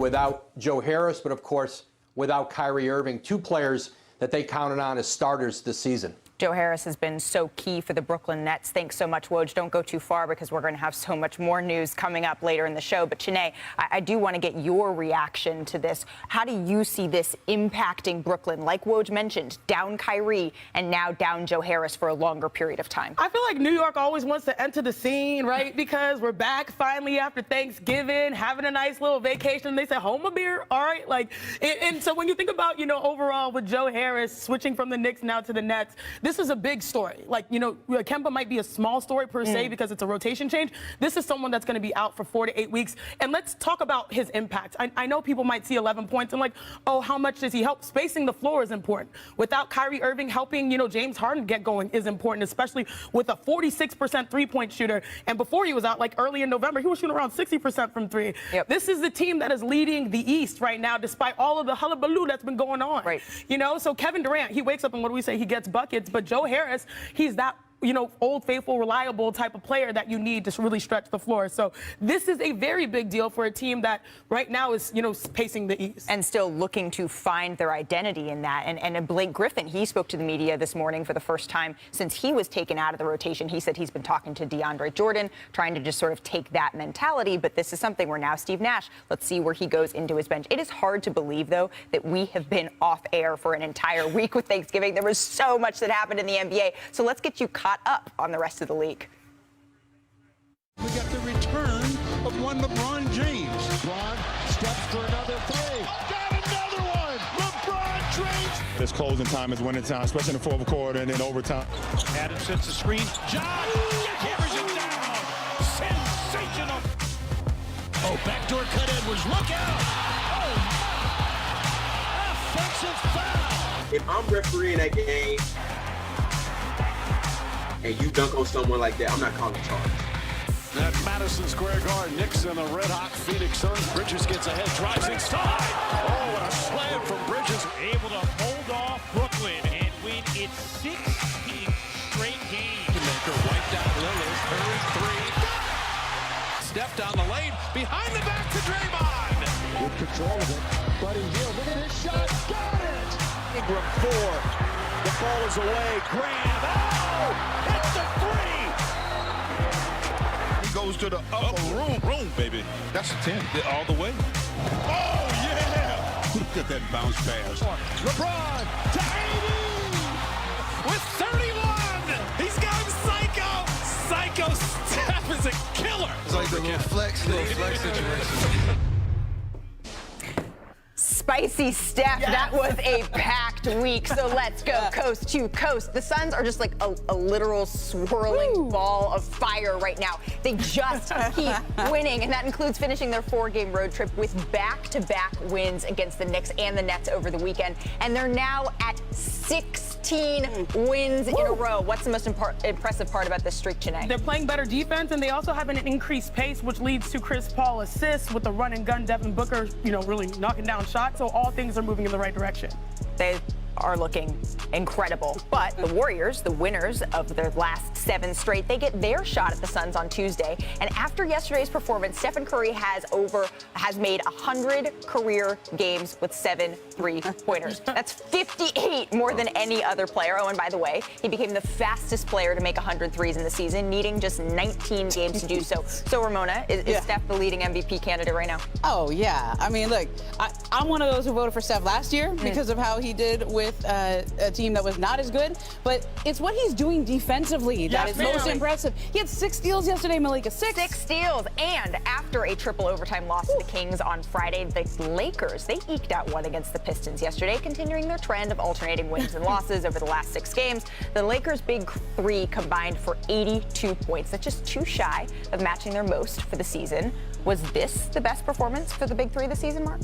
without Joe Harris, but of course, without Kyrie Irving, two players that they counted on as starters this season. Joe Harris has been so key for the Brooklyn Nets. Thanks so much, Woj. Don't go too far because we're going to have so much more news coming up later in the show. But, Chiney, I do want to get your reaction to this. How do you see this impacting Brooklyn? Like Woj mentioned, down Kyrie and now down Joe Harris for a longer period of time. I feel like New York always wants to enter the scene, right? Because we're back finally after Thanksgiving, having a nice little vacation. They say, home a beer, all right? And so when you think about, overall with Joe Harris switching from the Knicks now to the Nets, this is a big story. Kemba might be a small story per se because it's a rotation change. This is someone that's going to be out for 4 to 8 weeks. And let's talk about his impact. I know people might see 11 points and oh, how much does he help? Spacing the floor is important. Without Kyrie Irving helping, James Harden get going is important, especially with a 46% three-point shooter. And before he was out, early in November, he was shooting around 60% from three. Yep. This is the team that is leading the East right now, despite all of the hullabaloo that's been going on. Right. So Kevin Durant, he wakes up and what do we say? He gets buckets. But Joe Harris, he's that old, faithful, reliable type of player that you need to really stretch the floor. So this is a very big deal for a team that right now is, pacing the East. And still looking to find their identity in that. And Blake Griffin, he spoke to the media this morning for the first time since he was taken out of the rotation. He said he's been talking to DeAndre Jordan, trying to just sort of take that mentality. But this is something where now Steve Nash, let's see where he goes into his bench. It is hard to believe, though, that we have been off air for an entire week with Thanksgiving. There was so much that happened in the NBA. So let's get you caught up on the rest of the league. We got the return of one LeBron James. LeBron steps for another three. Got another one. LeBron James. This closing time is winning time, especially in the fourth quarter and then overtime. Adams sets the screen. John hammers it down. Sensational. Oh, backdoor cut Edwards. Look out. Oh, offensive foul. If I'm refereeing that game and you dunk on someone like that, I'm not calling charge. At Madison Square Garden, Knicks and the red-hot Phoenix Suns. Bridges gets ahead, drives inside. Oh, and a slam from Bridges. Able to hold off Brooklyn and win its 16th straight game. Maker wiped out Lillard. Curry three. Steph down the lane, behind the back to Draymond. Good control of it. Buddy Hield, look at his shot. Got it! Ingram four. The ball is away. Graham. Oh! Hits the three! He goes to the upper room, baby. That's a 10. All the way. Oh, yeah! Look at that bounce pass. LeBron to 80! With 31! He's going psycho! Psycho Steph is a killer! It's like the little flex situation. Spicy Steph, Yes. That was a packed week. So let's go coast to coast. The Suns are just like a literal swirling ball of fire right now. They just keep winning, and that includes finishing their 4-game road trip with back-to-back wins against the Knicks and the Nets over the weekend. And they're now at 16 wins in a row. What's the most impressive part about this streak, Chiney? They're playing better defense, and they also have an increased pace, which leads to Chris Paul assists with the run and gun. Devin Booker, really knocking down shots. So all things are moving in the right direction. They are looking incredible. But the Warriors, the winners of their last 7 straight, they get their shot at the Suns on Tuesday. And after yesterday's performance, Stephen Curry has made 100 career games with 7 3-pointers. That's 58 more than any other player. Oh, and by the way, he became the fastest player to make 100 threes in the season, needing just 19 games to do so. So, Ramona, is Steph the leading MVP candidate right now? Oh, yeah. I mean, look, I'm one of those who voted for Steph last year because of how he did with a team that was not as good. But it's what he's doing defensively that is most impressive. He had 6 steals yesterday, Malika. 6 steals. And after a triple overtime loss to the Kings on Friday, the Lakers, they eked out one against the Pistons yesterday, continuing their trend of alternating wins and losses over the last 6 games. The Lakers' big 3 combined for 82 points. That's just too shy of matching their most for the season. Was this the best performance for the big 3 this season, Mark?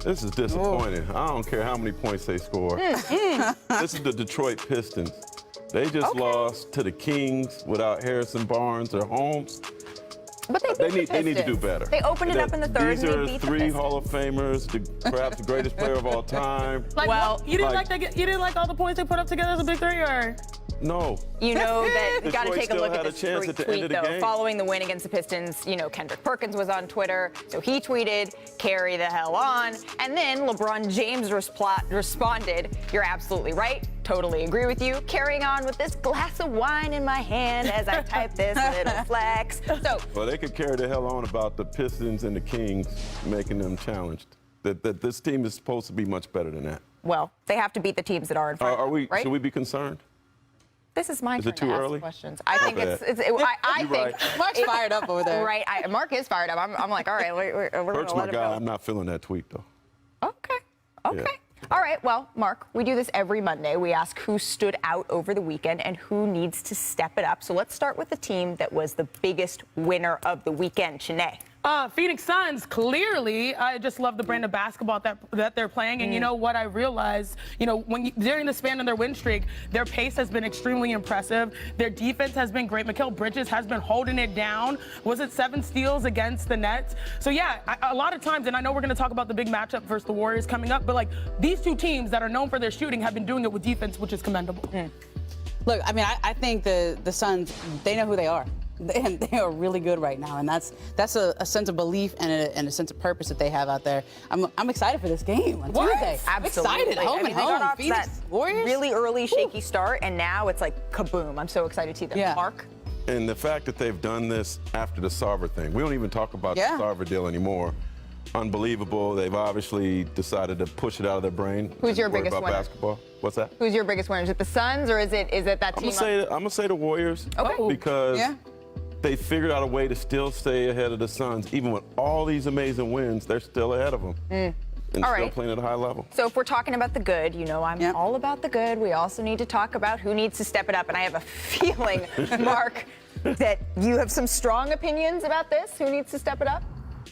This is disappointing. I don't care how many points they score. This is the Detroit Pistons. They just lost to the Kings without Harrison Barnes or Holmes. But they need to do better. They opened it up in the third These and they are beat 3 the Hall of Famers, perhaps the greatest player of all time. You didn't like all the points they put up together as a big 3, or? No. You know that you got to Detroit take a still look had at a this chance at the end tweet, of the though. game. Following the win against the Pistons, Kendrick Perkins was on Twitter, so he tweeted, "Carry the hell on." And then LeBron James responded, "You're absolutely right. Totally agree with you. Carrying on with this glass of wine in my hand as I type this little flex." So, Well, they could carry the hell on about the Pistons and the Kings making them challenged. That this team is supposed to be much better than that. well, they have to beat the teams that are in front Are of we? them, right? Should we be concerned? This is my Is turn it too to ask early? questions. I think bad. I You're think right. Mark's fired up over there. Right, Mark is fired up. I'm like, all right, we're Hurts gonna my let him guy. go. I'm not feeling that tweet though. Okay. Yeah. All right. Well, Mark, we do this every Monday. We ask who stood out over the weekend and who needs to step it up. So let's start with the team that was the biggest winner of the weekend, Chene. Phoenix Suns, clearly, I just love the brand of basketball that they're playing. And you know what I realized, during the span of their win streak, their pace has been extremely impressive. Their defense has been great. Mikal Bridges has been holding it down. Was it 7 steals against the Nets? So yeah, a lot of times, and I know we're going to talk about the big matchup versus the Warriors coming up, but like these two teams that are known for their shooting have been doing it with defense, which is commendable. Look, I mean, I think the Suns, they know who they are. And they are really good right now, and that's a sense of belief and a sense of purpose that they have out there. I'm excited for this game on Tuesday. I'm excited. Absolutely. Home I mean, and they got home. off to Phoenix that Warriors. really early shaky start, and now it's like kaboom. I'm so excited to see them. Yeah. Mark? And the fact that they've done this after the Sarver thing, we don't even talk about the Sarver deal anymore. Unbelievable. They've obviously decided to push it out of their brain. Who's your Worry biggest about winner? Basketball. What's that? Who's your biggest winner? Is it the Suns or is it that team? I'm gonna say the Warriors. Okay. Because they figured out a way to still stay ahead of the Suns. Even with all these amazing wins, they're still ahead of them. And All still right. playing at a high level. So if we're talking about the good, I'm all about the good. We also need to talk about who needs to step it up. And I have a feeling, Mark, that you have some strong opinions about this. Who needs to step it up?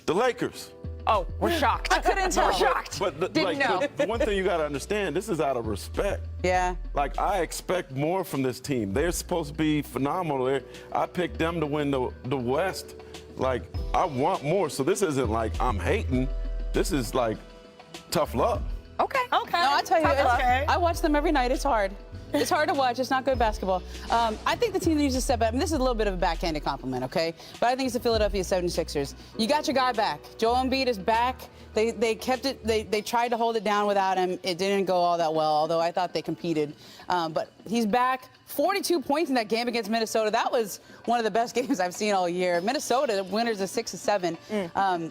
The Lakers. Oh, we're shocked. I couldn't tell. We're shocked. But Didn't know. the one thing you got to understand, this is out of respect. Yeah. Like, I expect more from this team. They're supposed to be phenomenal. I picked them to win the West. Like, I want more. So this isn't like I'm hating. This is like tough luck. Okay. No, I tell you, Okay. I watch them every night. It's hard. It's hard to watch. It's not good basketball. I think the team that needs to step up, and this is a little bit of a backhanded compliment, okay? But I think it's the Philadelphia 76ers. You got your guy back. Joel Embiid is back. They kept it. They tried to hold it down without him. It didn't go all that well, although I thought they competed. But he's back. 42 points in that game against Minnesota. That was one of the best games I've seen all year. Minnesota, winners of 6 of 7.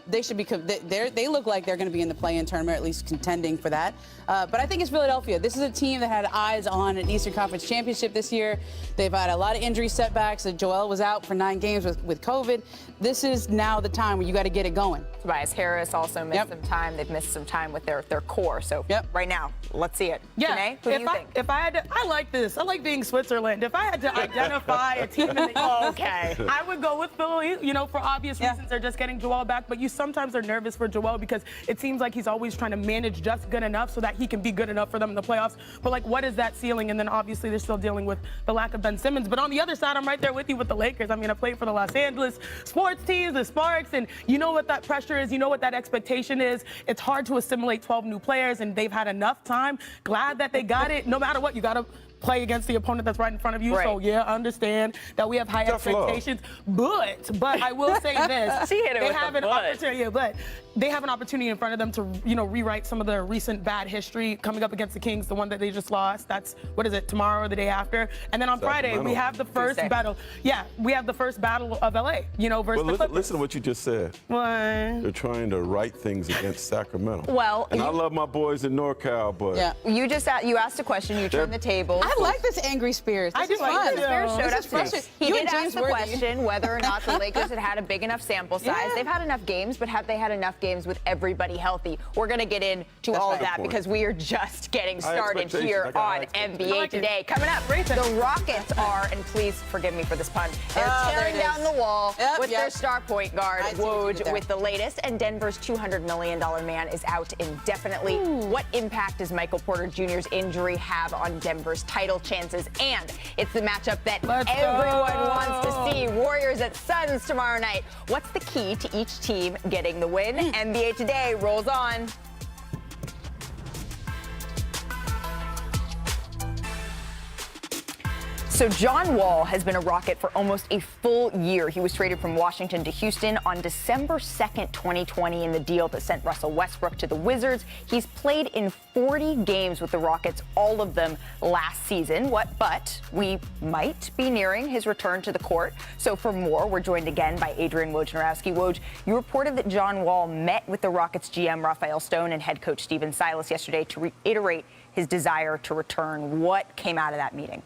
They should be. They look like they're going to be in the play-in tournament, or at least contending for that. But I think it's Philadelphia. This is a team that had eyes on an Eastern Conference championship this year. They've had a lot of injury setbacks. Joel was out for 9 games with COVID. This is now the time where you got to get it going. Tobias Harris also missed some time. They've missed some time with their core. So right now, let's see it. Yeah. Janae, who do you think? If I had to, I like this. I like being Switzerland. If I had to identify a team in the East, I would go with Philly. For obvious reasons, they're just getting Joel back. But you sometimes are nervous for Joel because it seems like he's always trying to manage just good enough so that he can be good enough for them in the playoffs. But like, what is that ceiling? And then obviously they're still dealing with the lack of Ben Simmons. But on the other side, I'm right there with you with the Lakers. I mean, I played for the Los Angeles sports teams, the Sparks, and you know what that pressure is. You know what that expectation is. It's hard to assimilate 12 new players, and they've had enough time. Glad that they got it. No matter what, you got to play against the opponent that's right in front of you. Right. So yeah, I understand that we have high expectations. But I will say this: She hit it they with have the an opportunity. But they have an opportunity in front of them to rewrite some of the recent bad history coming up against the Kings, the one that they just lost. That's what is it, tomorrow or the day after? And then on Friday we have the first battle. Yeah, we have the first battle of LA. Versus the Clippers. Listen to what you just said. What? They're trying to right things against Sacramento. Well, and I love my boys in NorCal, but you asked a question. You turned the table. I like this angry spirit. This is like fun. this. Spears showed up This is frustrating. He You did and ask James the Worthy. question whether or not the Lakers had a big enough sample size. Yeah. They've had enough games, but have they had enough games with everybody healthy? We're going to get into all of right. that Good point. because we are just getting High started expectations. here I got high on expectations. NBA Today. Coming up, the Rockets are, and please forgive me for this pun, they're tearing there it down is. the wall Yep, with their star point guard, I see what you did Woj, there. with the latest, and Denver's $200 million man is out indefinitely. What impact does Michael Porter Jr.'s injury have on Denver's title chances? And it's the matchup that everyone wants to see. Warriors at Suns tomorrow night. What's the key to each team getting the win? NBA Today rolls on. So John Wall has been a Rocket for almost a full year. He was traded from Washington to Houston on December 2nd, 2020 in the deal that sent Russell Westbrook to the Wizards. He's played in 40 games with the Rockets, all of them last season. But we might be nearing his return to the court. So for more, we're joined again by Adrian Wojnarowski. Woj, you reported that John Wall met with the Rockets GM Rafael Stone and head coach Stephen Silas yesterday to reiterate his desire to return. What came out of that meeting?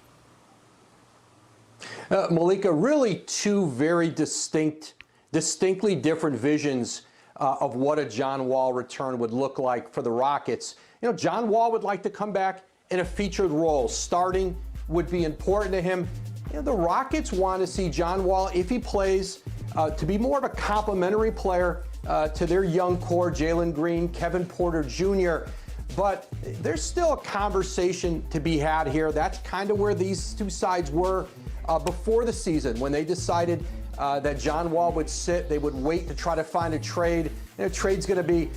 Malika, really two very distinctly different visions of what a John Wall return would look like for the Rockets. You know, John Wall would like to come back in a featured role. Starting would be important to him. You know, the Rockets want to see John Wall, if he plays, to be more of a complementary player to their young core, Jalen Green, Kevin Porter Jr., but there's still a conversation to be had here. That's kind of where these two sides were before the season, when they decided that John Wall would sit. They would wait to try to find a trade. And a trade's going to be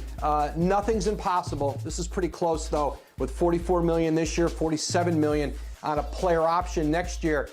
nothing's impossible. This is pretty close, though, with $44 million this year, $47 million on a player option next year.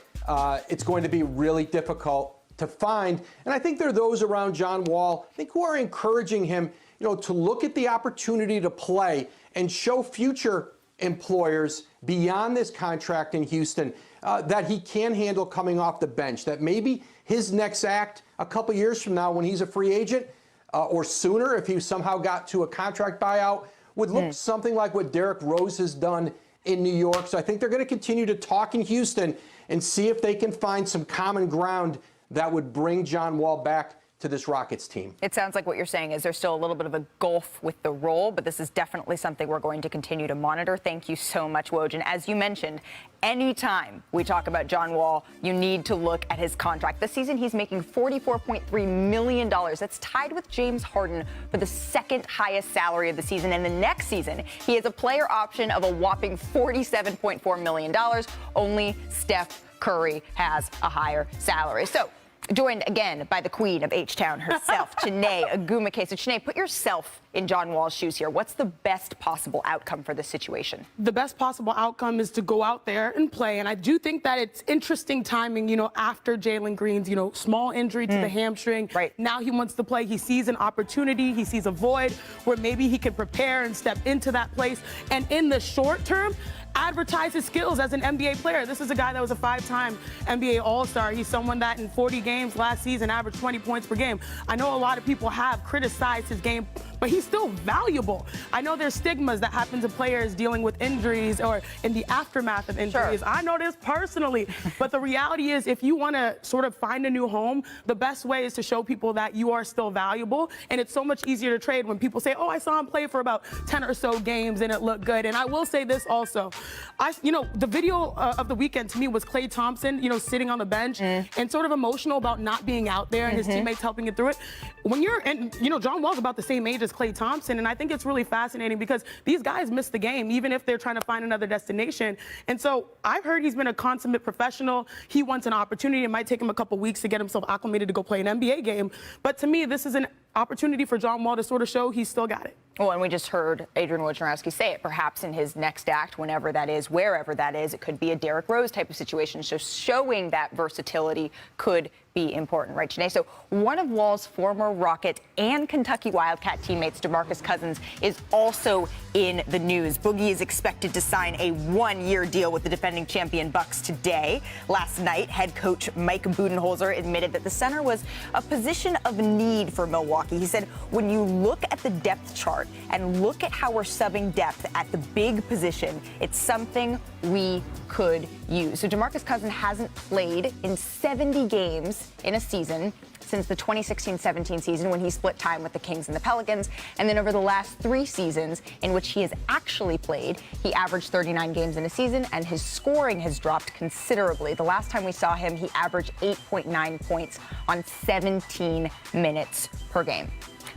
It's going to be really difficult to find. And I think there are those around John Wall, I think, who are encouraging him, you know, to look at the opportunity to play and show future employers beyond this contract in Houston that he can handle coming off the bench, that maybe his next act a couple years from now when he's a free agent or sooner, if he somehow got to a contract buyout, would look something like what Derrick Rose has done in New York. So I think they're going to continue to talk in Houston and see if they can find some common ground that would bring John Wall back to this Rockets team. It sounds like what you're saying is there's still a little bit of a gulf with the role, but this is definitely something we're going to continue to monitor. Thank you so much, Woj. And as you mentioned, anytime we talk about John Wall, you need to look at his contract. This season, he's making $44.3 million. That's tied with James Harden for the second highest salary of the season. And the next season, he has a player option of a whopping $47.4 million. Only Steph Curry has a higher salary. So, joined again by the queen of H-Town herself, Chiney Ogwumike. So, Chiney, put yourself in John Wall's shoes here. What's the best possible outcome for this situation? The best possible outcome is to go out there and play. And I do think that it's interesting timing, you know, after Jalen Green's, you know, small injury to the hamstring. Right. Now he wants to play. He sees an opportunity. He sees a void where maybe he can prepare and step into that place. And in the short term, advertise his skills as an NBA player. This is a guy that was a 5-time NBA All-Star. He's someone that in 40 games last season averaged 20 points per game. I know a lot of people have criticized his game, but he's still valuable. I know there's stigmas that happen to players dealing with injuries or in the aftermath of injuries. Sure. I know this personally, but the reality is if you want to sort of find a new home, the best way is to show people that you are still valuable. And it's so much easier to trade when people say, oh, I saw him play for about 10 or so games and it looked good. And I will say this also. The video of the weekend to me was Klay Thompson, you know, sitting on the bench and sort of emotional about not being out there and his teammates helping it through it. When you're, and you know, John Wall's about the same age as Klay Thompson, and I think it's really fascinating because these guys miss the game, even if they're trying to find another destination. And so I've heard he's been a consummate professional. He wants an opportunity. It might take him a couple weeks to get himself acclimated to go play an NBA game. But to me, this is an opportunity for John Wall to sort of show he's still got it. Well, and we just heard Adrian Wojnarowski say it. Perhaps in his next act, whenever that is, wherever that is, it could be a Derrick Rose type of situation. So showing that versatility could be important, right, Chiney? So one of Wall's former Rocket and Kentucky Wildcat teammates, DeMarcus Cousins, is also in the news. Boogie is expected to sign a one-year deal with the defending champion Bucks today. Last night, head coach Mike Budenholzer admitted that the center was a position of need for Milwaukee. He said, when you look at the depth chart and look at how we're subbing depth at the big position, it's something we could use. So DeMarcus Cousins hasn't played in 70 games in a season since the 2016-17 season when he split time with the Kings and the Pelicans. And then over the last 3 seasons in which he has actually played, he averaged 39 games in a season and his scoring has dropped considerably. The last time we saw him, he averaged 8.9 points on 17 minutes per game.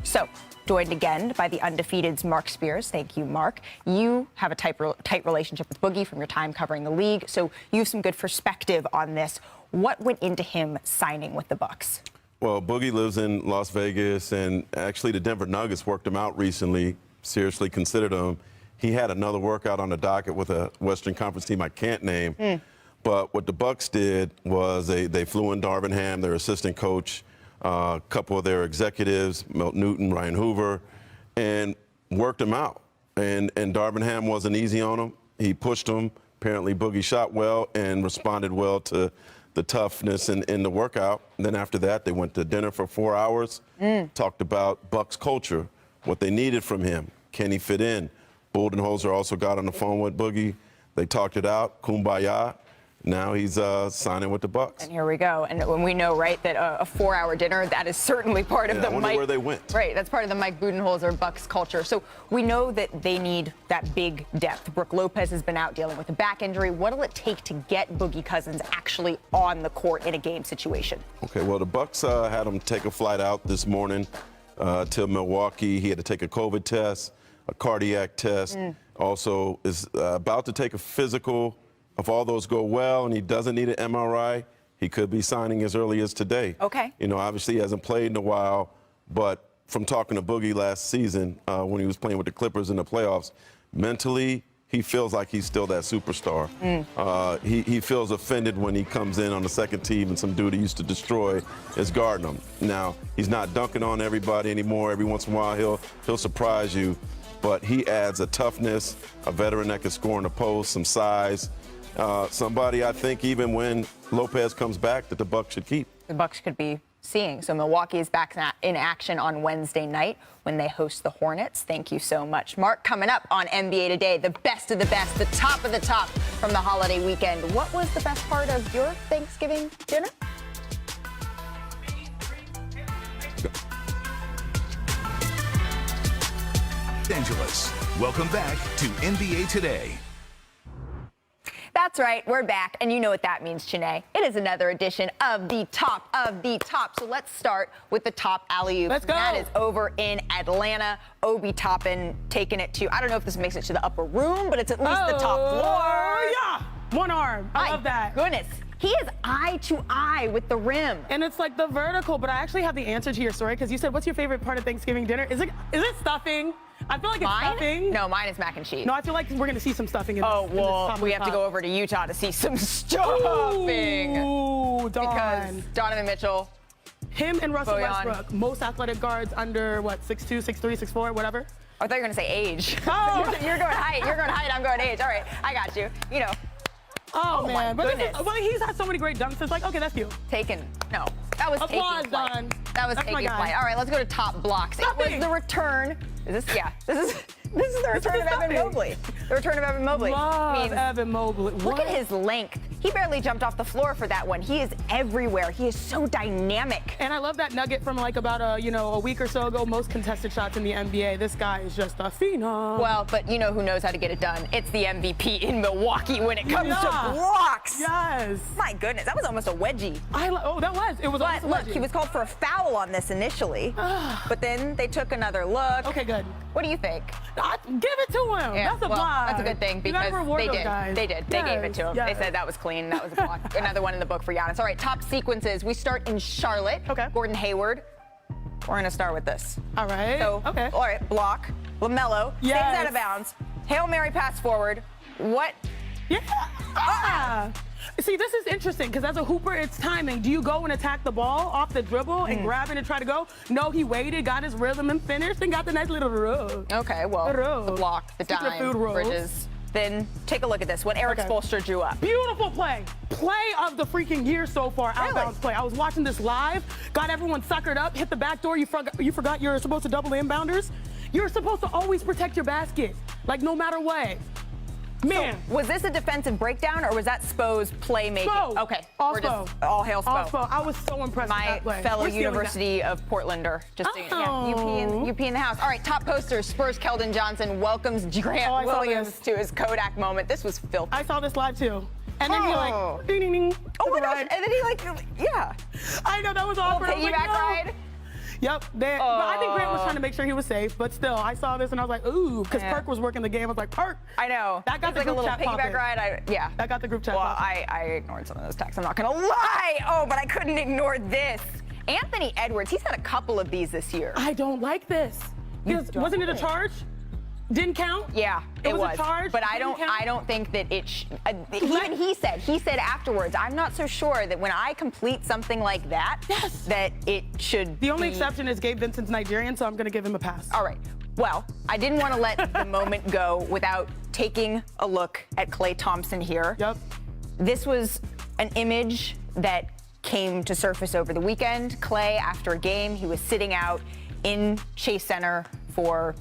So, joined again by the undefeated's Marc Spears. Thank you, Marc. You have a tight relationship with Boogie from your time covering the league, so you have some good perspective on this. What went into him signing with the Bucks? Well, Boogie lives in Las Vegas, and actually the Denver Nuggets worked him out recently, seriously considered him. He had another workout on the docket with a Western Conference team I can't name. But what the Bucks did was they flew in Darvin Ham, their assistant coach, a couple of their executives, Milt Newton, Ryan Hoover, and worked him out. And Darvin Ham wasn't easy on him. He pushed him. Apparently, Boogie shot well and responded well to the toughness in the workout. And then after that, they went to dinner for 4 hours, talked about Bucks culture, what they needed from him. Can he fit in? Budenholzer also got on the phone with Boogie. They talked it out, kumbaya. Now he's signing with the Bucks. And here we go. And when we know, right, that a 4-hour dinner, that is certainly part of the I wonder where they went. Right, that's part of the Mike Budenholzer Bucks culture. So we know that they need that big depth. Brook Lopez has been out dealing with a back injury. What'll it take to get Boogie Cousins actually on the court in a game situation? Okay, well, the Bucks had him take a flight out this morning to Milwaukee. He had to take a COVID test, a cardiac test. Also is about to take a physical. If all those go well and he doesn't need an MRI, he could be signing as early as today. Okay. You know, obviously he hasn't played in a while, but from talking to Boogie last season when he was playing with the Clippers in the playoffs, mentally he feels like he's still that superstar. He feels offended when he comes in on the second team and some dude he used to destroy is guarding him. Now, he's not dunking on everybody anymore. Every once in a while he'll surprise you, but he adds a toughness, a veteran that can score in the post, some size. Somebody I think even when Lopez comes back that the Bucks should keep. The Bucks could be seeing. So Milwaukee is back in action on Wednesday night when they host the Hornets. Thank you so much, Mark. Coming up on NBA Today, the best of the best, the top of the top from the holiday weekend. What was the best part of your Thanksgiving dinner? Angeles. Welcome back to NBA Today. That's right, we're back, and you know what that means, Chene. It is another edition of the top of the top. So let's start with the top alley-oop. Let's go. That is over in Atlanta. Obi Toppin taking it to, I don't know if this makes it to the upper room, but it's at least the top floor. Yeah, one arm. I love that. Goodness. He is eye to eye with the rim. And it's like the vertical, but I actually have the answer to your story because you said, what's your favorite part of Thanksgiving dinner? Is it stuffing? I feel like it's stuffing. No, mine is mac and cheese. No, I feel like we're going to see some stuffing in this. Oh, well, we have to go over to Utah to see some stuffing. Ooh, because Donovan Mitchell. Him and Russell Bojan. Westbrook, most athletic guards under, what, 6'2", 6'3", 6'4", whatever? I thought you were going to say age. Oh. You're going height. You're going height. I'm going age. All right, I got you. You know. Oh man, my goodness. But he's had so many great dunks. It's like, okay, that's cute. No, that was Applause, taking flight. Don. That was That's my taking guy. flight. All right, let's go to top blocks. Stuffing. It was the return. This is the return of Evan Mobley. The return of Evan Mobley. Love Evan Mobley. Look at his length. He barely jumped off the floor for that one. He is everywhere. He is so dynamic. And I love that nugget from like about a week or so ago. Most contested shots in the NBA. This guy is just a phenom. Well, but you know who knows how to get it done? It's the MVP in Milwaukee when it comes to blocks. Yes. My goodness, that was almost a wedgie. It was. But look, he was called for a foul on this initially, but then they took another look. Okay, good. What do you think? Give it to him. Yeah, That's a block. That's a good thing because they did. They did. They gave it to him. Yes. They said that was clean. That was a block. Another one in the book for Giannis. All right, top sequences. We start in Charlotte. Okay. Gordon Hayward. We're gonna start with this. All right. So, okay. All right, block. LaMelo Yes. stays out of bounds. Hail Mary pass forward. What? Yeah. See, this is interesting because as a hooper, it's timing. Do you go and attack the ball off the dribble and grab it and try to go? No, he waited, got his rhythm and finished and got the nice little rub. Okay, well, the block, the Speaking of dime, food rolls. Bridges. Then take a look at this. What Eric Spoelstra drew up. Beautiful play. Play of the freaking year so far. Outbounds play. I was watching this live, got everyone suckered up, hit the back door. You forgot you're supposed to double inbounders. You're supposed to always protect your basket, like no matter what. Man. So, was this a defensive breakdown or was that Spo's playmaking? Spo. Okay. All we're Spo. just all hail Spo. All Spo. I was so impressed with My that play. fellow We're stealing University of Portlander. Just UP in the house. All right, top posters. Spurs Keldon Johnson welcomes Grant Williams to his Kodak moment. This was filthy. I saw this live too. And then he like, ding, ding, ding. Oh my gosh. And then he like, yeah. I know, that was awkward. Piggyback ride. Yep. But I think Grant was trying to make sure he was safe. But still, I saw this and I was like, ooh, because Perk was working the game. I was like, Perk. I know. That got it's the like a group little chat piggyback popping. ride. Yeah. That got the group chat Well, popping. I ignored some of those texts. I'm not going to lie. Oh, but I couldn't ignore this. Anthony Edwards, he's had a couple of these this year. I don't like this. Wasn't it a charge? Didn't count? Yeah, it was. A charge, but I don't think that it. Even he said afterwards, I'm not so sure that when I complete something like that, that it should. The only exception is Gabe Vincent's Nigerian, so I'm going to give him a pass. All right. Well, I didn't want to let the moment go without taking a look at Klay Thompson here. Yep. This was an image that came to surface over the weekend. Klay, after a game, he was sitting out in Chase Center for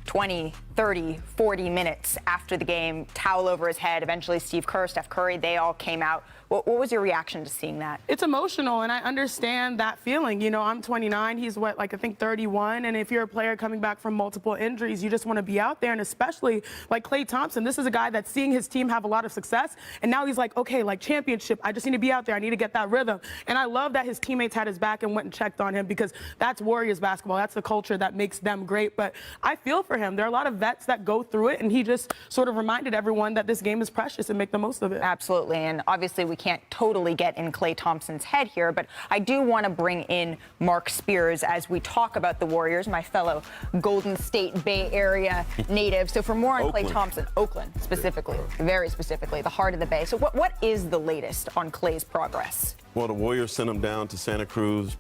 20, 30, 40 minutes after the game, towel over his head. Eventually, Steve Kerr, Steph Curry, they all came out. What was your reaction to seeing that? It's emotional, and I understand that feeling. You know, I'm 29. He's, I think 31. And if you're a player coming back from multiple injuries, you just want to be out there. And especially like Klay Thompson, this is a guy that's seeing his team have a lot of success. And now he's like, okay, like championship, I just need to be out there. I need to get that rhythm. And I love that his teammates had his back and went and checked on him, because that's Warriors basketball. That's the culture that makes them great. But I feel for him. There are a lot of vets that go through it, and he just sort of reminded everyone that this game is precious and make the most of it. Absolutely. And obviously we can't totally get in Klay Thompson's head here, but I do want to bring in Marc Spears as we talk about the Warriors, my fellow Golden State Bay Area native. So for more on Klay Thompson, Oakland specifically, very specifically, the heart of the Bay. So what is the latest on Klay's progress? Well, the Warriors sent him down to Santa Cruz,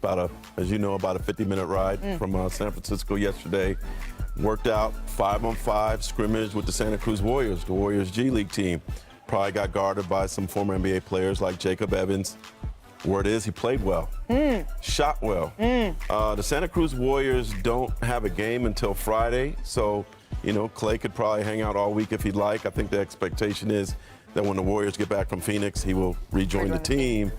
as you know, about a 50-minute ride from San Francisco yesterday. Worked out 5-on-5 scrimmage with the Santa Cruz Warriors, the Warriors G League team. Probably got guarded by some former NBA players like Jacob Evans. Word is he played well, shot well. The Santa Cruz Warriors don't have a game until Friday, so, you know, Klay could probably hang out all week if he'd like. I think the expectation is that when the Warriors get back from Phoenix, he will rejoin the team.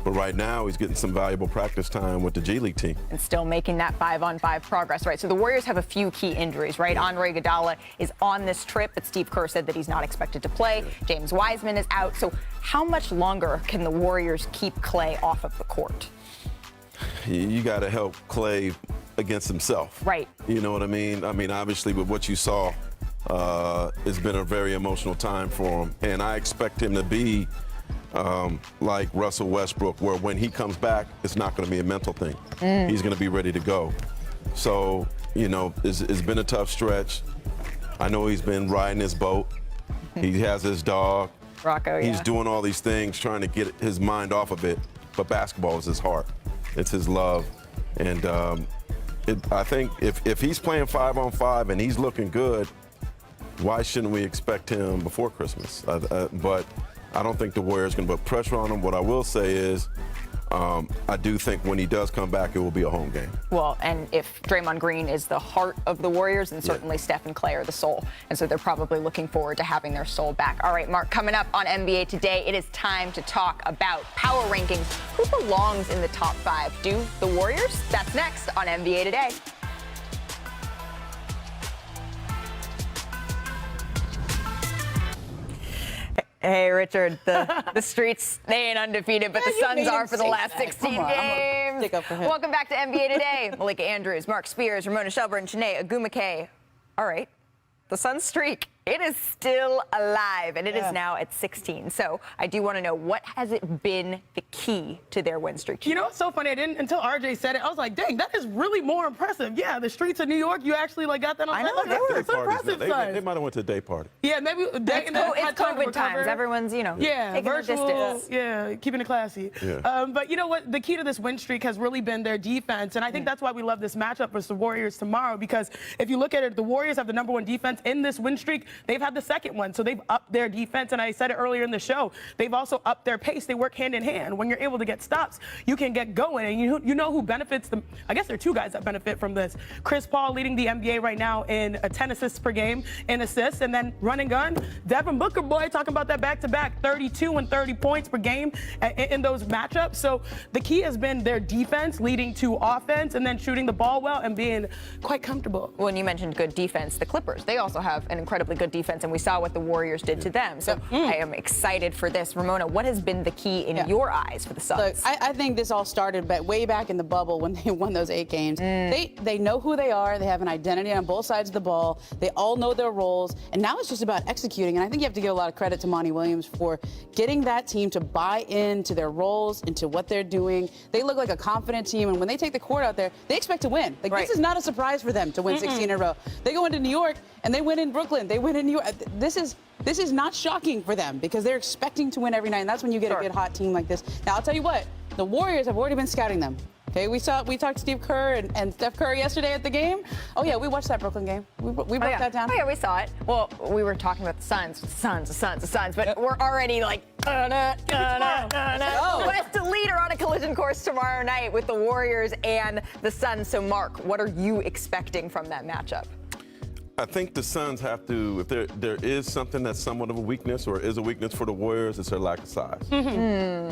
But right now, he's getting some valuable practice time with the G League team. And still making that 5-on-5 progress, right? So the Warriors have a few key injuries, right? Andre Iguodala is on this trip, but Steve Kerr said that he's not expected to play. James Wiseman is out. So how much longer can the Warriors keep Klay off of the court? You got to help Klay against himself. Right. You know what I mean? I mean, obviously, with what you saw, it's been a very emotional time for him. And I expect him to be like Russell Westbrook, where when he comes back, it's not going to be a mental thing. He's going to be ready to go. So, you know, it's been a tough stretch. I know he's been riding his boat. He has his dog. Rocco, He's doing all these things, trying to get his mind off of it. But basketball is his heart. It's his love. And I think if he's playing 5-on-5 and he's looking good, why shouldn't we expect him before Christmas? But I don't think the Warriors can put pressure on him. What I will say is, I do think when he does come back, it will be a home game. Well, and if Draymond Green is the heart of the Warriors, then certainly Steph and Klay are the soul. And so they're probably looking forward to having their soul back. All right, Mark, coming up on NBA Today, it is time to talk about power rankings. Who belongs in the top 5? Do the Warriors? That's next on NBA Today. Hey, Richard, the streets, they ain't undefeated, but the Suns are for the last 16 games. Welcome back to NBA Today. Malika Andrews, Marc Spears, Ramona Shelburne, Chiney Ogwumike. All right, the Suns streak, it is still alive, and it is now at 16. So I do want to know, what has it been the key to their win streak? You know what's so funny? I didn't until RJ said it. I was like, dang, that is really more impressive. Yeah, the streets of New York, you actually got that on. I know, that's impressive. They might have went to a day party. Yeah, maybe It's COVID times. Everyone's, taking virtual, their distance. Keeping it classy. Yeah. But you know what? The key to this win streak has really been their defense, and I think that's why we love this matchup versus the Warriors tomorrow, because if you look at it, the Warriors have the #1 defense in this win streak. They've had the second one, so they've upped their defense, and I said it earlier in the show, they've also upped their pace. They work hand in hand. When you're able to get stops, you can get going, and you know who benefits them. I guess there are two guys that benefit from this. Chris Paul leading the NBA right now in 10 assists per game in assists, and then run and gun. Devin Booker, boy, talking about that back-to-back, 32 and 30 points per game in those matchups. So the key has been their defense leading to offense, and then shooting the ball well and being quite comfortable. When you mentioned good defense, the Clippers, they also have an incredibly good good defense, and we saw what the Warriors did to them. So I am excited for this. Ramona, what has been the key in your eyes for the Suns? Look, I think this all started way back in the bubble when they won those 8 games. They know who they are. They have an identity on both sides of the ball. They all know their roles. And now it's just about executing. And I think you have to give a lot of credit to Monty Williams for getting that team to buy into their roles, into what they're doing. They look like a confident team. And when they take the court out there, they expect to win. Like, this is not a surprise for them to win 16 in a row. They go into New York and they win in Brooklyn. They win in New York. This is not shocking for them because they're expecting to win every night. And that's when you get a good hot team like this. Now, I'll tell you what, the Warriors have already been scouting them. Okay, we talked to Steve Kerr and Steph Curry yesterday at the game. Oh yeah, we watched that Brooklyn game. We broke that down. Oh yeah, we saw it. Well, we were talking about the Suns, but we're already like, West leader on a collision course tomorrow night with the Warriors and the Suns. So Mark, what are you expecting from that matchup? I think the Suns have to, if there is something that's somewhat of a weakness or is a weakness for the Warriors, it's their lack of size.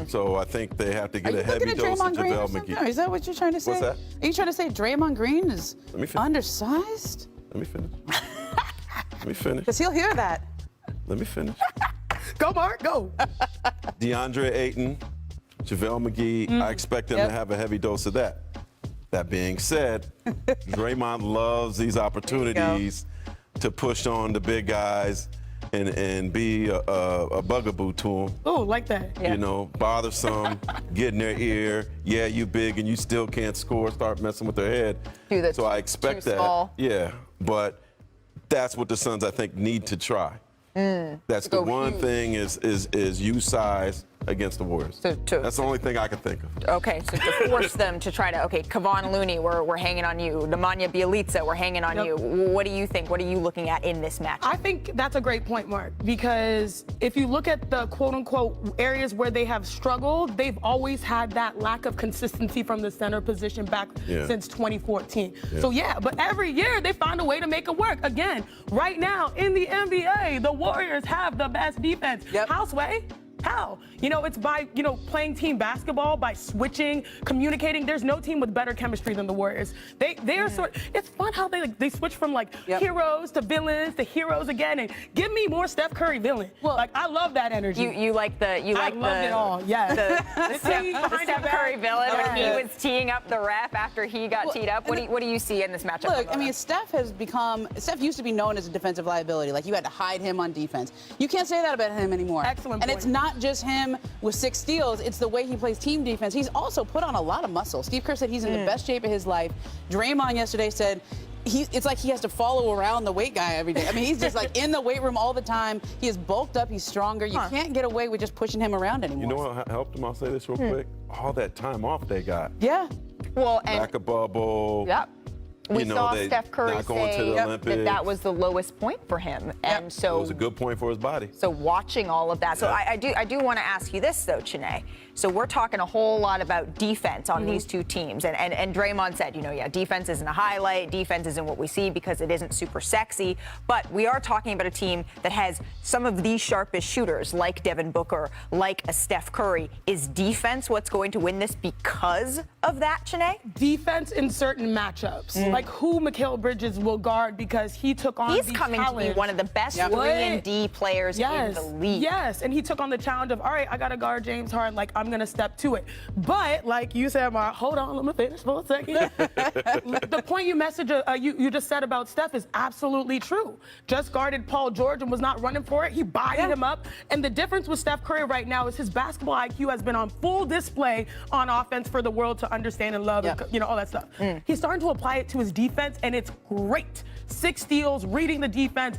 So I think they have to get a heavy dose of JaVale McGee. Is that what you're trying to say? What's that? Are you trying to say Draymond Green is undersized? Let me finish. Let me finish. Because he'll hear that. Let me finish. Go, Mark, go. DeAndre Ayton, JaVale McGee, I expect them to have a heavy dose of that. That being said, Draymond loves these opportunities to push on the big guys and be a bugaboo to them. Oh, like that. You know, bothersome, get in their ear. Yeah, you big and you still can't score. Start messing with their head. So I expect that. Small. Yeah, but that's what the Suns, I think, need to try. That's the one thing is use size against the Warriors. That's the only thing I can think of. Okay, so to force them to try to, Kevon Looney, we're hanging on you. Nemanja Bjelica, we're hanging on you. What do you think? What are you looking at in this match? I think that's a great point, Mark, because if you look at the quote-unquote areas where they have struggled, they've always had that lack of consistency from the center position back since 2014. So but every year they find a way to make it work. Again, right now in the NBA, the Warriors have the best defense. Houseway? How? You know, it's by, playing team basketball, by switching, communicating. There's no team with better chemistry than the Warriors. They are it's fun how they switch from heroes to villains to heroes again, and give me more Steph Curry villain. Well, I love that energy. You like the I love it all. Yeah. The Steph Curry villain when he was teeing up the ref after he got teed up. What do you see in this matchup? Look, I mean, Steph used to be known as a defensive liability. Like, you had to hide him on defense. You can't say that about him anymore. Excellent And point. it's not just him with 6 steals, it's the way he plays team defense. He's also put on a lot of muscle. Steve Kerr said he's in the best shape of his life. Draymond yesterday said it's like he has to follow around the weight guy every day. I mean, he's just like in the weight room all the time. He is bulked up, he's stronger. You can't get away with just pushing him around anymore. You know what helped them? I'll say this real quick. All that time off they got. Yeah. Well, and back a bubble. Yep. We saw Steph Curry not going say to the Olympics. that was the lowest point for him, and so it was a good point for his body. So watching all of that, so I do want to ask you this though, Chiney. So we're talking a whole lot about defense on these two teams, and Draymond said, defense isn't a highlight, defense isn't what we see because it isn't super sexy, but we are talking about a team that has some of the sharpest shooters, like Devin Booker, like a Steph Curry. Is defense what's going to win this because of that, Chiney? Defense in certain matchups, like who Mikal Bridges will guard because he took on. He's coming to be one of the best 3-and-D players in the league. Yes, and he took on the challenge of, all right, I got to guard James Harden. Like, I'm going to step to it. But like you said, Mark, hold on, let me finish for a second. The point you just said about Steph is absolutely true. Just guarded Paul George and was not running for it. He bodied him up. And the difference with Steph Curry right now is his basketball IQ has been on full display on offense for the world to understand and love, and, all that stuff. He's starting to apply it to his defense, and it's great. 6 steals, reading the defense,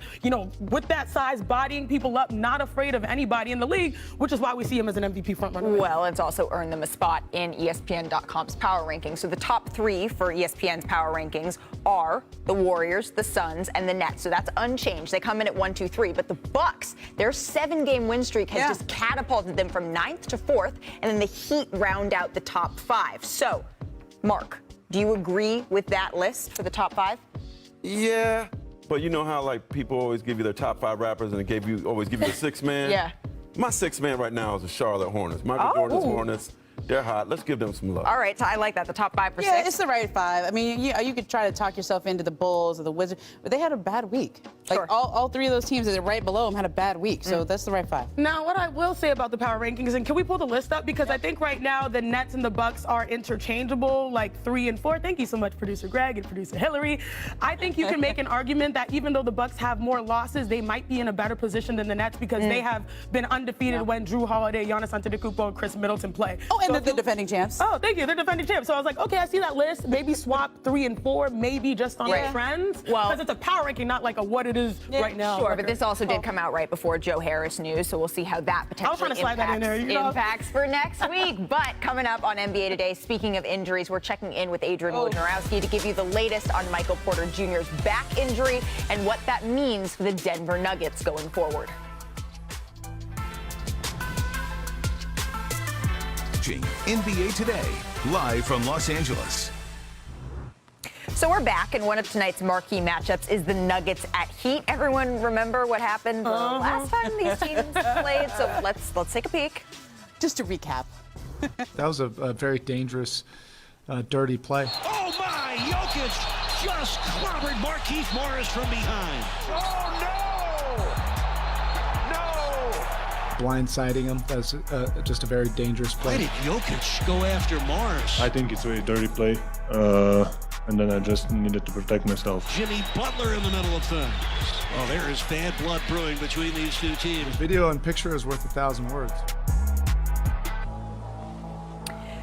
with that size, bodying people up, not afraid of anybody in the league, which is why we see him as an MVP frontrunner. Well, it's also earned them a spot in ESPN.com's power rankings. So the top 3 for ESPN's power rankings are the Warriors, the Suns, and the Nets. So that's unchanged. They come in at 1, 2, 3. But the Bucks, their 7-game win streak has just catapulted them from 9th to 4th, and then the Heat round out the top 5. So, Mark, do you agree with that list for the top 5? Yeah, but you know how people always give you their top 5 rappers and always give you the 6th man? Yeah. My 6th man right now is the Charlotte Hornets. Michael Jordan's Hornets. They're hot. Let's give them some love. All right, so I like that. The top 5 for 6. Yeah, it's the right 5. I mean, you could try to talk yourself into the Bulls or the Wizards, but they had a bad week. Like, Sure. all 3 of those teams that are right below them had a bad week, so that's the right 5. Now, what I will say about the power rankings, and can we pull the list up? Because I think right now the Nets and the Bucks are interchangeable, like 3 and 4. Thank you so much, Producer Greg and Producer Hillary. I think you can make an argument that even though the Bucks have more losses, they might be in a better position than the Nets because they have been undefeated when Drew Holiday, Giannis Antetokounmpo, and Chris Middleton play. Oh, and So the defending champs. Oh, thank you. They're defending champs. So I was like, okay, I see that list. Maybe swap 3 and 4, maybe just on the trends. Well, because it's a power ranking, not like a what it is right now. Sure, but this also did come out right before Joe Harris news, so we'll see how that I was trying potentially to slide that in there, you know? impacts for next week. But coming up on NBA Today, speaking of injuries, we're checking in with Adrian Wojnarowski to give you the latest on Michael Porter Jr.'s back injury and what that means for the Denver Nuggets going forward. NBA Today, live from Los Angeles. So we're back, and one of tonight's marquee matchups is the Nuggets at Heat. Everyone remember what happened the last time these teams played? So let's take a peek. Just to recap. That was a very dangerous, dirty play. Oh my! Jokic just clobbered Marquise Morris from behind. Oh, no! Blindsiding him. That's just a very dangerous play. Why did Jokic go after Morris? I think it's a very dirty play, and then I just needed to protect myself. Jimmy Butler in the middle of things. Oh, there is bad blood brewing between these two teams. Video and picture is worth 1,000 words.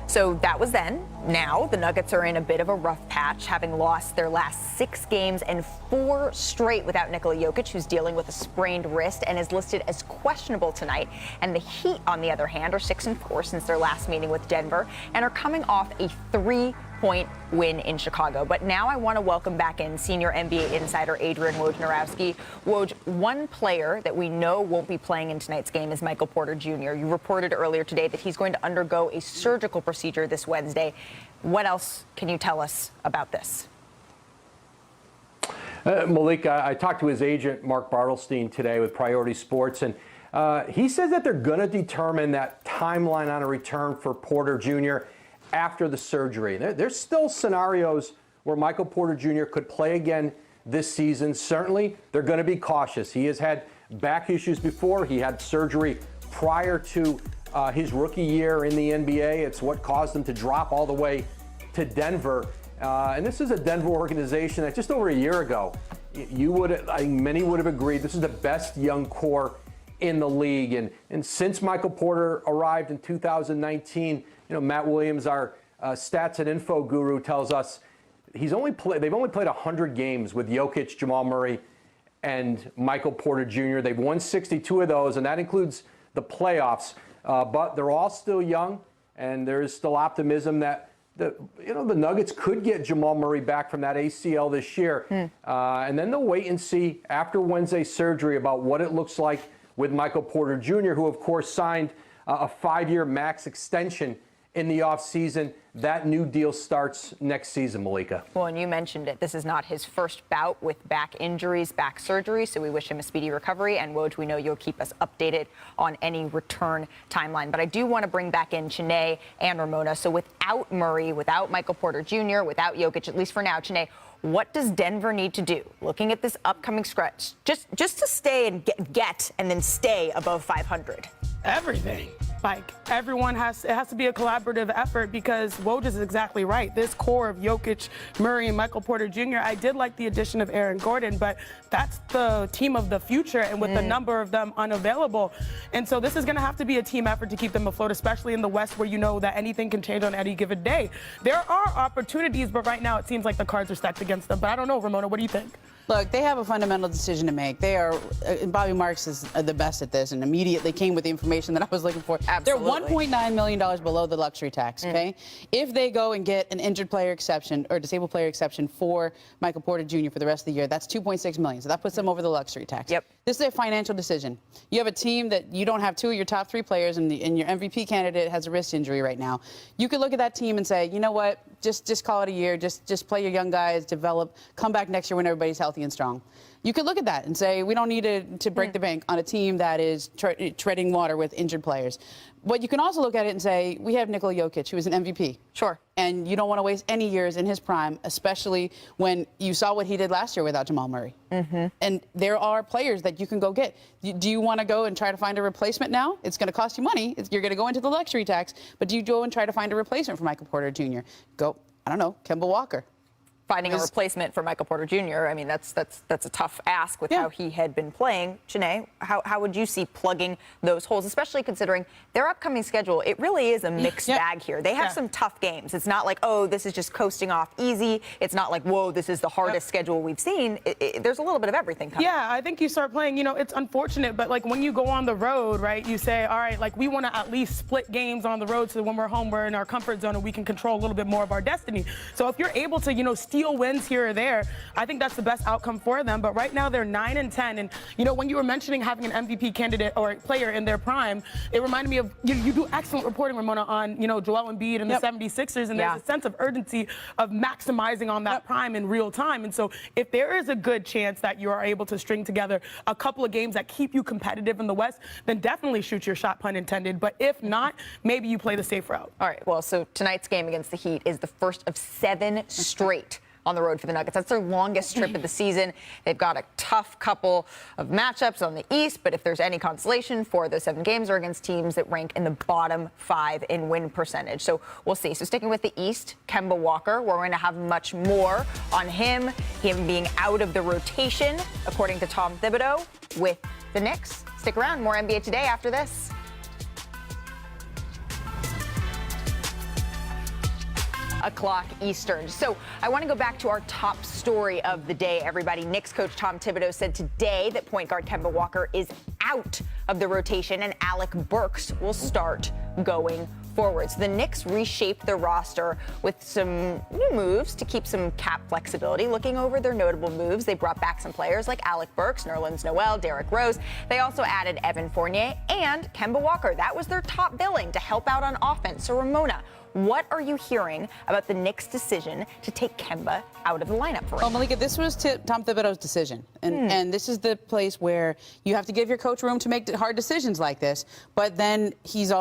So that was then. Now the Nuggets are in a bit of a rough patch, having lost their last 6 games and 4 straight without Nikola Jokic, who's dealing with a sprained wrist and is listed as questionable tonight. And the Heat, on the other hand, are 6 and 4 since their last meeting with Denver and are coming off a 3-point win in Chicago. But now I want to welcome back in senior NBA insider Adrian Wojnarowski. Woj, one player that we know won't be playing in tonight's game is Michael Porter Jr. You reported earlier today that he's going to undergo a surgical procedure this Wednesday. What else can you tell us about this? Malika, I talked to his agent, Marc Bartelstein, today with Priority Sports, and he says that they're going to determine that timeline on a return for Porter Jr. after the surgery. There's still scenarios where Michael Porter Jr. could play again this season. Certainly, they're going to be cautious. He has had back issues before. He had surgery prior to his rookie year in the NBA. It's what caused him to drop all the way to Denver. And this is a Denver organization that just over a year ago, I think many would have agreed, this is the best young core in the league. And since Michael Porter arrived in 2019, Matt Williams, our stats and info guru, tells us they've only played 100 games with Jokic, Jamal Murray, and Michael Porter Jr. They've won 62 of those, and that includes the playoffs. But they're all still young, and there is still optimism that the Nuggets could get Jamal Murray back from that ACL this year. And then they'll wait and see after Wednesday's surgery about what it looks like with Michael Porter Jr., who, of course, signed a 5-year max extension in the offseason. That new deal starts next season, Malika. Well, and you mentioned it. This is not his first bout with back injuries, back surgery, so we wish him a speedy recovery. And, Woj, we know you'll keep us updated on any return timeline. But I do want to bring back in Chiney and Ramona. So without Murray, without Michael Porter Jr., without Jokic, at least for now, Chiney, what does Denver need to do, looking at this upcoming stretch, just to stay and get and then stay above 500? Everything. Like, it has to be a collaborative effort because Woj is exactly right. This core of Jokic, Murray, and Michael Porter Jr., I did like the addition of Aaron Gordon, but that's the team of the future and with the number of them unavailable. And so this is going to have to be a team effort to keep them afloat, especially in the West where you know that anything can change on any given day. There are opportunities, but right now it seems like the cards are stacked against them. But I don't know, Ramona, what do you think? Look, they have a fundamental decision to make. They are, Bobby Marks is the best at this, and immediately came with the information that I was looking for. Absolutely. They're $1.9 million below the luxury tax, okay? If they go and get an injured player exception or disabled player exception for Michael Porter Jr. for the rest of the year, that's $2.6 million. So that puts them over the luxury tax. Yep. This is a financial decision. You have a team that you don't have 2 of your top 3 players, and your MVP candidate has a wrist injury right now. You could look at that team and say, you know what, just call it a year. Just play your young guys, develop, come back next year when everybody's healthy and strong. You could look at that and say, we don't need to break the bank on a team that is treading water with injured players. But you can also look at it and say, we have Nikola Jokic, who is an MVP. Sure. And you don't want to waste any years in his prime, especially when you saw what he did last year without Jamal Murray. And there are players that you can go get. Do you want to go and try to find a replacement now? It's going to cost you money. You're going to go into the luxury tax. But do you go and try to find a replacement for Michael Porter Jr.? Go, I don't know, Kemba Walker. Finding a replacement for Michael Porter Jr., I mean, that's a tough ask with how he had been playing. Janae, how would you see plugging those holes, especially considering their upcoming schedule? It really is a mixed bag here. They have some tough games. It's not like, oh, this is just coasting off easy. It's not like, whoa, this is the hardest schedule we've seen. There's a little bit of everything coming. Yeah, I think you start playing, it's unfortunate, but like when you go on the road, right, you say, all right, like we want to at least split games on the road so that when we're home, we're in our comfort zone and we can control a little bit more of our destiny. So if you're able to, steal wins here or there, I think that's the best outcome for them. But right now they're 9-10, and when you were mentioning having an MVP candidate or player in their prime, it reminded me of you do excellent reporting, Ramona, on Joel Embiid and the 76ers, and there's a sense of urgency of maximizing on that prime in real time. And so if there is a good chance that you are able to string together a couple of games that keep you competitive in the West, then definitely shoot your shot, pun intended. But if not, maybe you play the safe route. All right. Well, so tonight's game against the Heat is the first of 7 straight on the road for the Nuggets. That's their longest trip of the season. They've got a tough couple of matchups on the East, but if there's any consolation, 4 of those 7 games are against teams that rank in the bottom 5 in win percentage. So we'll see. So sticking with the East, Kemba Walker, we're going to have much more on him being out of the rotation, according to Tom Thibodeau, with the Knicks. Stick around. More NBA Today after this. O'clock Eastern. So I want to go back to our top story of the day, everybody. Knicks coach Tom Thibodeau said today that point guard Kemba Walker is out of the rotation and Alec Burks will start going forward. So the Knicks reshaped their roster with some new moves to keep some cap flexibility. Looking over their notable moves, they brought back some players like Alec Burks, Nerlens Noel, Derrick Rose. They also added Evan Fournier and Kemba Walker. That was their top billing to help out on offense. So Ramona, what are you hearing about the Knicks' decision to take Kemba out of the lineup for Well, Malika, this was Tom Thibodeau's decision. And this is the place where you have to give your coach room to make hard decisions like this. But then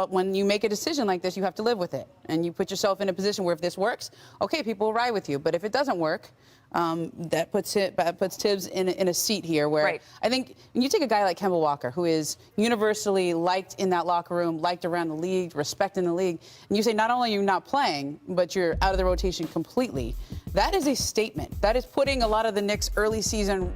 when you make a decision like this, you have to live with it. And you put yourself in a position where if this works, okay, people will ride with you. But if it doesn't work, that puts Tibbs in a seat here where I think when you take a guy like Kemba Walker, who is universally liked in that locker room, liked around the league, respected in the league, and you say not only are you not playing, but you're out of the rotation completely, that is a statement. That is putting a lot of the Knicks' early season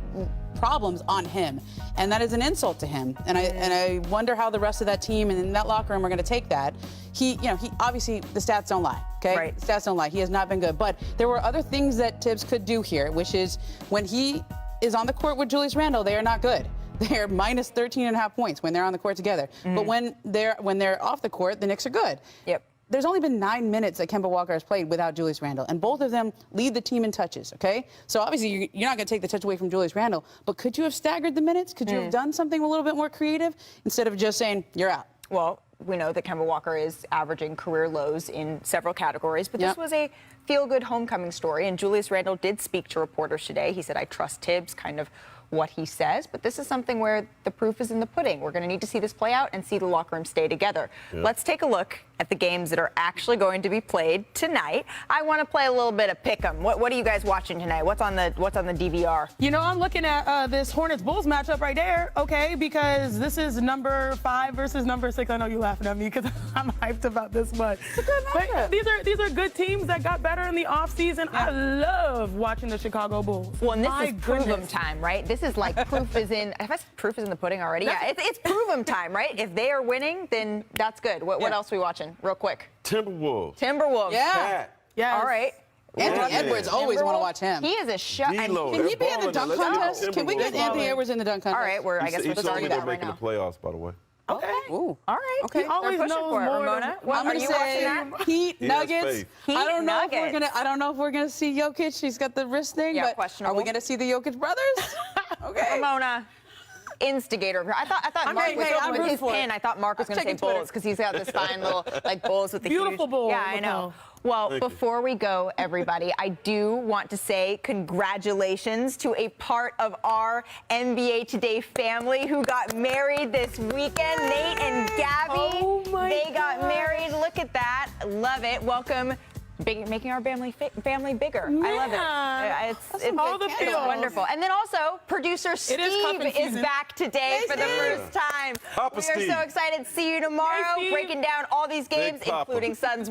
problems on him, and that is an insult to him. And I wonder how the rest of that team and in that locker room are going to take that. He obviously the stats don't lie. Okay, right. Stats don't lie. He has not been good, but there were other things that Tibbs could do here, which is when he is on the court with Julius Randle, they are not good. They're minus 13.5 points when they're on the court together. But when they're off the court, the Knicks are good. Yep. There's only been 9 minutes that Kemba Walker has played without Julius Randle, and both of them lead the team in touches, okay? So obviously you're not going to take the touch away from Julius Randle, but could you have staggered the minutes? Could you have done something a little bit more creative instead of just saying, you're out? Well, we know that Kemba Walker is averaging career lows in several categories, but this was a feel-good homecoming story, and Julius Randle did speak to reporters today. He said, I trust Tibbs, kind of what he says, but this is something where the proof is in the pudding. We're going to need to see this play out and see the locker room stay together. Let's take a look at the games that are actually going to be played tonight. I want to play a little bit of pick'em. What are you guys watching tonight? What's on the DVR? I'm looking at this Hornets-Bulls matchup right there, okay, because this is number 5 versus number 6. I know you're laughing at me because I'm hyped about this one. But these are good teams that got better in the offseason. I love watching the Chicago Bulls. Well, and this is prove 'em time, right? This is like proof is in. Have I said proof is in the pudding already? Yeah, it's prove 'em time, right? If they are winning, then that's good. What else are we watching? Real quick. Timberwolves. Yeah. Yeah. All right. Anthony Edwards, always want to watch him. He is a shot. Can he be in the dunk contest? Can we get Anthony Edwards in the dunk contest? All right, I guess we're starting that right now. Making the playoffs, by the way. Okay. Ooh. All right. Okay. He always knows more. Ramona, I'm are gonna you say watching that? Heat Nuggets. I don't know Nuggets. if we're gonna see Jokic. He's got the wrist thing. Yeah, but questionable. are we gonna see the Jokic brothers? Okay. Ramona. instigator. I thought Marc was I'm with his rooting for pin. it. I thought Marc was going to say Bulls because he's got this fine little like Bulls with the Beautiful huge. Bull. Yeah, I know. Well, before we go, everybody, I do want to say congratulations to a part of our NBA Today family who got married this weekend. Nate and Gabby, they got married. Look at that. Love it. Welcome. Making our family bigger. I love it. It's wonderful. And then also, producer Steve is back today for the first time. Papa We are Steve. so excited to see you tomorrow, breaking down all these games, including Suns.